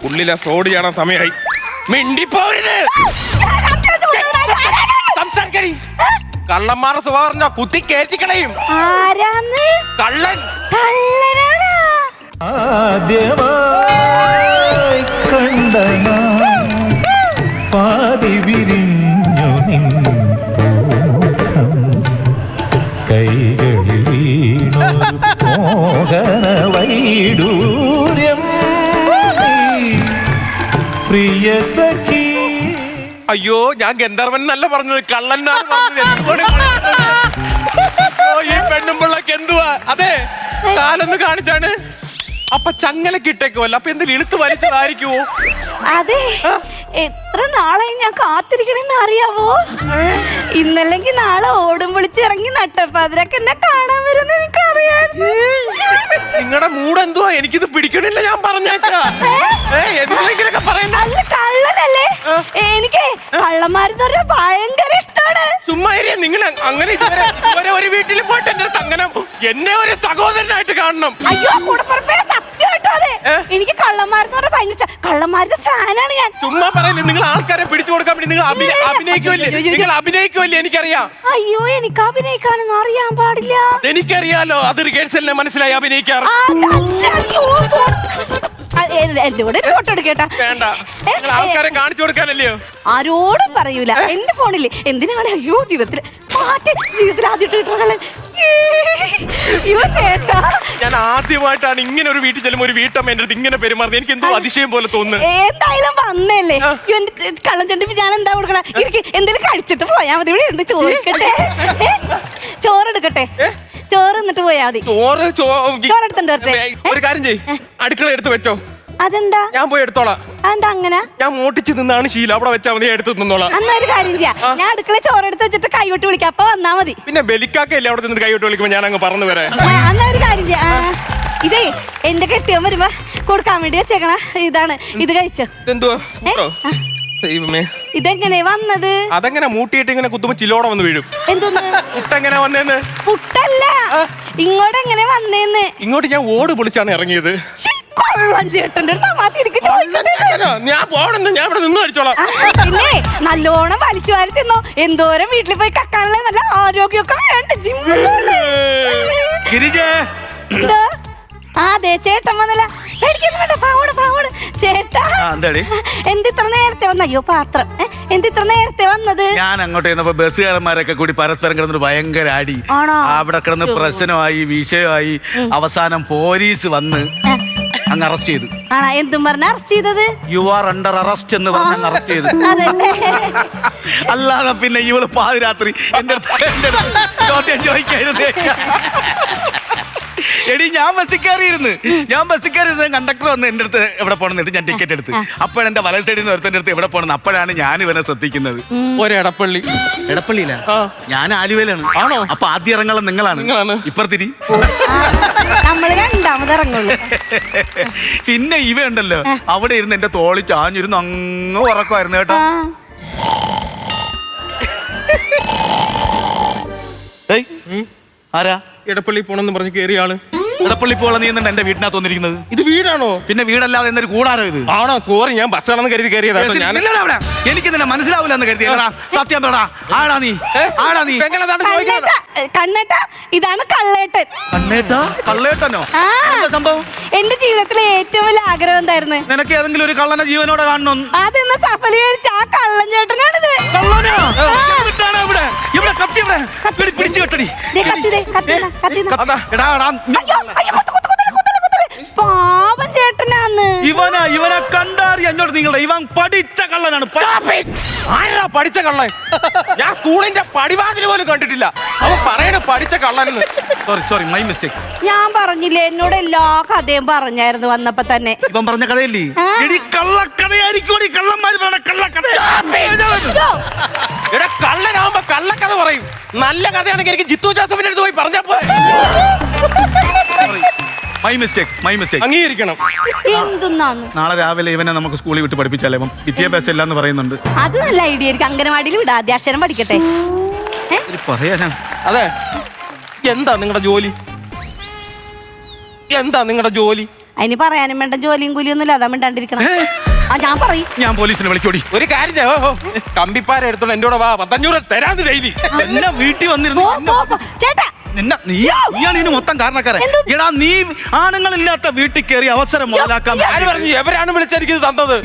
ഉള്ളിലെ ഫ്രോഡ് ചെയ്യണ സമയമായി. മിണ്ടിപ്പോരുത്. സംസാരിക്കടി. കള്ളന്മാരുടെ സ്വഭാവം കുത്തി കയറ്റിക്കളയും. കള്ളൻ. ആദ്യമായി കണ്ട പാതി വിരിഞ്ഞു നിൻമുഖം കൈകളിൽ വീണൊരു മോഹന വൈഡൂര്യം പ്രിയ സഖി. അയ്യോ, ഞാൻ ഗന്ധർവൻ എന്നല്ല പറഞ്ഞത്, കള്ളന്നാണ് പറഞ്ഞത്. ഈ പെണ്ണുമ്പിള്ളക്ക് എന്തുവാ? അതെ, കാലൊന്ന് കാണിച്ചാണ്. അപ്പൊ ചങ്ങലക്കിട്ടേക്കുമല്ല, അപ്പൊ എന്തെങ്കിലും ഇളുത്ത് വലിച്ചതായിരിക്കുവോ? അതെ, എത്ര നാളായി ഞാൻ കാത്തിരിക്കണെന്ന് അറിയാവോ? ഇന്നല്ലെങ്കിൽ നാളെ ഓടും വിളിച്ചിറങ്ങി നട്ടപ്പാതിരൊക്കെ എന്നെ കാണാൻ വരുന്ന എനിക്കറിയായിരുന്നു. നിങ്ങളുടെ മൂഡ് എന്തുവാ? എനിക്കിത് പിടിക്കണില്ല, ഞാൻ പറഞ്ഞേക്കാ. എന്തെങ്കിലൊക്കെ പറയുന്ന അല്ല, കള്ളനല്ലേ? എനിക്ക് കള്ളന്മാരെന്ന് പറഞ്ഞാൽ ഭയങ്കര ഇഷ്ടമാണ്. ചുമ്മാ നിങ്ങൾ അങ്ങനെ ഇതുവരെ ഒരു വീട്ടിൽ പോയിട്ട് എന്റെ തങ്ങനം എന്നെ ഒരു സഹോദരനായിട്ട് കാണണം. അയ്യോ, കൂടപ്പുറപ്പേ, സത്യമായിട്ടോ അതെ. എനിക്ക് കള്ളന്മാരെന്ന് പറഞ്ഞാൽ ഭയങ്കര ഇഷ്ടം. കള്ളന്മാരുടെ ഫാനാണ് ഞാൻ. ചുമ്മാ പറയില്ല, നിങ്ങൾ ആൾക്കാരെ പിടിച്ചു കൊടുക്കാൻ വേണ്ടി നിങ്ങൾ അഭിനയിക്കുമല്ലേ? എനിക്കറിയാം. അയ്യോ, എനിക്ക് അഭിനയിക്കാനൊന്നും അറിയാൻ പാടില്ല. എനിക്കറിയാലോ, അത് റിഹേഴ്സലിനെ മനസ്സിലായി അഭിനയിക്കാറ്. എന്നോട് ഫോട്ടോ എടുക്കേട്ടാ. വേണ്ട, ആൾക്കാരെ കാണിച്ചു കൊടുക്കാനല്ലയോ? ആരോടും പറയൂല. എന്റെ ഫോണില് എന്തിനാണ്? അയ്യോ, ജീവിതത്തിൽ ആദ്യമായിട്ട് കിട്ടണ. അയ്യോ ചേട്ടാ, ഞാൻ ആദ്യമായിട്ടാണ് ഇങ്ങനെ ഒരു വീട്ടിൽ ചെല്ലുമ്പോൾ ഒരു വീട്ടമ്മ എന്റെ അടുത്ത് ഇങ്ങനെ പെരുമാറുന്നത്. എനിക്ക് എന്തോ അതിശയം പോലെ തോന്നുന്നു. എന്തായാലും വന്നല്ലേ, കള്ളം ചെണ്ടിപ്പ് ഞാൻ എന്താ കൊടുക്കണ? എനിക്ക് എന്തെങ്കിലും കഴിച്ചിട്ട് പോയാ മതി. ഇവിടെ ഉണ്ട്, ചോദിക്കട്ടെ. ചോറെടുക്കട്ടെ? ചോറ് എന്നിട്ട് പോയാ മതി. ചോറെടുത്തിട്ട് ഒരു കാര്യം ചെയ്യ്, അടുക്കള എടുത്ത് വെച്ചോ. അതെന്താ? ഞാൻ പോയി എടുത്തോളാം. അതെന്താ അങ്ങനെ? ഞാൻ മോട്ടിച്ച് നിന്നാണ് ശീലം. അവിടെ വെച്ചാൽ മതി, എടുത്ത് നിന്നോളാം. എന്നാ ഒരു കാര്യം ചെയ്യാം, ഞാൻ അടുക്കള ചോറെടുത്ത് വെച്ചിട്ട് കൈവിട്ട് വിളിക്കാം, അപ്പൊ വന്നാ മതി. പിന്നെ ബലിക്കാക്കല്ലേ അവിടെ നിന്ന് കൈവിട്ട് വിളിക്കുമ്പോ ഞാൻ അങ്ങ് പറന്നു വരാം. എന്നാ ഒരു കാര്യം ചെയ്യാം, ഇതേ എന്റെ കെട്ടിയവൻ വരുമ്പോ കൊടുക്കാൻ വേണ്ടി വെച്ചേക്കണ ഇതാണ്. ഇത് കഴിച്ചോ. എന്തുവാ? ദൈവമേ, ഇതെങ്ങനെ വന്നത്? അതെങ്ങനെ മൂട്ടിയിട്ട് ഇങ്ങനെ കുത്തുമ്പോ ചില്ലോടെ വന്ന് വീഴും. എന്തോന്ന്? പുട്ടെങ്ങനെ വന്നേന്ന്? പുട്ടല്ല, ഇങ്ങോട്ട് എങ്ങനെ വന്നേന്ന്. ഇങ്ങോട്ട് ഞാൻ ഓട് പൊളിച്ചാണ് ഇറങ്ങിയത്. ഞാൻ പോണെന്ന്, ഞാൻ ഇവിടെ നിന്ന് കഴിച്ചോളാം. പിന്നെ നല്ലോണം വലിച്ചു വാരി തിന്നോ. എന്തോരം വീട്ടിൽ പോയി കക്കാനുള്ള നല്ല ആരോഗ്യമൊക്കെ വേണ്ട. ജിമ്മ അതെ, ചേട്ടൻ വന്നല്ല. ചേട്ടാ, എന്തിത്ര നേരത്തെ വന്ന? അയ്യോ, പാത്രം എന്തിത്ര നേരത്തെ വന്നത്? ഞാൻ അങ്ങോട്ട് ചെന്നപ്പോ ബസ്സുകാരന്മാരൊക്കെ കൂടി പരസ്പരം കിടന്നിട്ട് ഭയങ്കര അടി. അവിടെ കിടന്ന് പ്രശ്നമായി, വിഷയമായി. അവസാനം പോലീസ് വന്ന് അങ്ങ് അറസ്റ്റ് ചെയ്തു. എന്തും പറഞ്ഞ അറസ്റ്റ് ചെയ്തത്? യു ആർ അണ്ടർ അറസ്റ്റ് എന്ന് പറഞ്ഞ് അങ്ങ് അറസ്റ്റ് ചെയ്തു. അല്ലാതെ പിന്നെ ഇവള് പാതിരാത്രി എന്റെ ചോദ്യം ചോദിക്കായിരുന്നേ. എടി, ഞാൻ ബസ്സിൽ കയറിയിരുന്നു കണ്ടക്ടർ വന്ന് എന്റെ അടുത്ത് എവിടെ പോകണമെന്ന് ഞാൻ ടിക്കറ്റ് എടുത്ത്. അപ്പോഴാണ് എന്റെ വലത് സൈഡിൽ നിന്ന് ഒരുത്തന്റെ അടുത്ത് എവിടെ പോകണം. അപ്പോഴാണ് ഞാൻ ഇവനെ ശ്രദ്ധിക്കുന്നത്. എടപ്പള്ളിയിലാ? ഞാൻ ആലുവയിലാണ്. ആണോ? അപ്പൊ ആദ്യം ഇറങ്ങുള്ള നിങ്ങളാണ്. ഇപ്പുറത്തിരി. നമ്മള് രണ്ടാമത് ഇറങ്ങുള്ളൂ. പിന്നെ ഇവ ഉണ്ടല്ലോ, അവിടെ ഇരുന്ന് എന്റെ തോളി ചാഞ്ഞിരുന്ന് അങ്ങ് ഉറക്കമായിരുന്നു കേട്ടോ. ആരാ? എടപ്പള്ളി പോണെന്ന് പറഞ്ഞ് കേറിയ ആള്. എടപ്പള്ളി പോളെ നീ എന്നിട്ട് എന്റെ വീട്ടിനകത്ത് വന്നിരിക്കുന്നത്? ഇത് വീടാണോ? പിന്നെ വീടല്ലാതെ എന്നൊരു കൂടാരോ ഇത്? ആണോ? സോറി, ഞാൻ ബസ്സാണെന്ന് കരുതി കയറിയതാണ്. എനിക്ക് നിന്നെ മനസ്സിലാവില്ല എന്ന് കരുതി. സത്യം തോടാ, ആടാ നീ? കണ്ണേട്ടാ, ഇതാണ് കള്ളേട്ടൻ. കള്ളേട്ടനോ? സംഭവം എന്റെ ജീവിതത്തിലെ ഏറ്റവും വലിയ ആഗ്രഹം എന്തായിരുന്നു? നിനക്ക് ഏതെങ്കിലും ഒരു കള്ളനെ ജീവനോടെ കാണണം. അതെന്ന് സഫലീകരിച്ച ആ കള്ളൻ ചേട്ടനാണിത്. പിടിച്ചു കെട്ടടി. പാപം ചേട്ടനാന്ന്. ഇവനെ കണ്ടാറി അങ്ങോട്ട് നിങ്ങളുടെ ഇവൻ പഠിച്ച കള്ളനാണ്. പഠിച്ച കള്ളൻ? ഞാൻ സ്കൂളിന്റെ പടിവാതിൽ പോലും കണ്ടിട്ടില്ല. അവൻ പറയണ പഠിച്ച കള്ളനെന്ന്. Sorry, my mistake. ഞാൻ പറഞ്ഞില്ലേ, എന്നോട് എല്ലാ കഥയും പറഞ്ഞായിരുന്നു വന്നപ്പോ തന്നെ. ഇവൻ പറഞ്ഞ കഥയില്ലേ? കള്ളക്കഥയായിരിക്കും. കള്ളന്മാര് പറഞ്ഞ കള്ളക്കഥ. കള്ളനാവുമ്പോ കള്ളക്കഥ പറയും. നല്ല കഥയാണെങ്കിൽ എനിക്ക് ജിത്തു ജോസഫിന്റെ അടുത്ത് പോയി പറഞ്ഞാ പോരെ. My mistake. അംഗീകരിക്കണം. എന്തുന്നാന്ന്? നാളെ രാവിലെ ഇവനെ നമുക്ക് സ്കൂളിൽ വിട്ട് പഠിപ്പിച്ചാലേ. വിദ്യാഭ്യാസം ഇല്ലാന്ന് പറയുന്നുണ്ട്. അത് നല്ല ഐഡിയ ആയിരിക്കും. അംഗനവാടിയിൽ വിടാ, ആദ്യാക്ഷരം പഠിക്കട്ടെ. പറയാനാ? അതെ, എന്താ നിങ്ങളുടെ ജോലി? അതിന് പറയാനും വേണ്ട ജോലിയും കൂലിയൊന്നും ഇല്ല, അതാ മിണ്ടാണ്ടിരിക്കണം. ഞാൻ പറയും, ഞാൻ പോലീസിനെ വിളിച്ചോടി. ഒരു കാര്യം ചെയ്യോ, കമ്പിപ്പാര എടുത്തോണ്ട് എന്റെ കൂടെ വാ, 500 തരാന്ന് ഡെയിലി. എന്നെ വീട്ടിൽ വന്നിരുന്നു ചേട്ടാ. നീയാണ് ഇതിന് മൊത്തം കാരണക്കാരൻ. എടാ നീ ആണുങ്ങളില്ലാത്ത വീട്ടിൽ കയറി അവസരം മുതലാക്കാൻ ആര് പറഞ്ഞു? എവരാണ് വിളിച്ചെനിക്കിത് തന്നത്?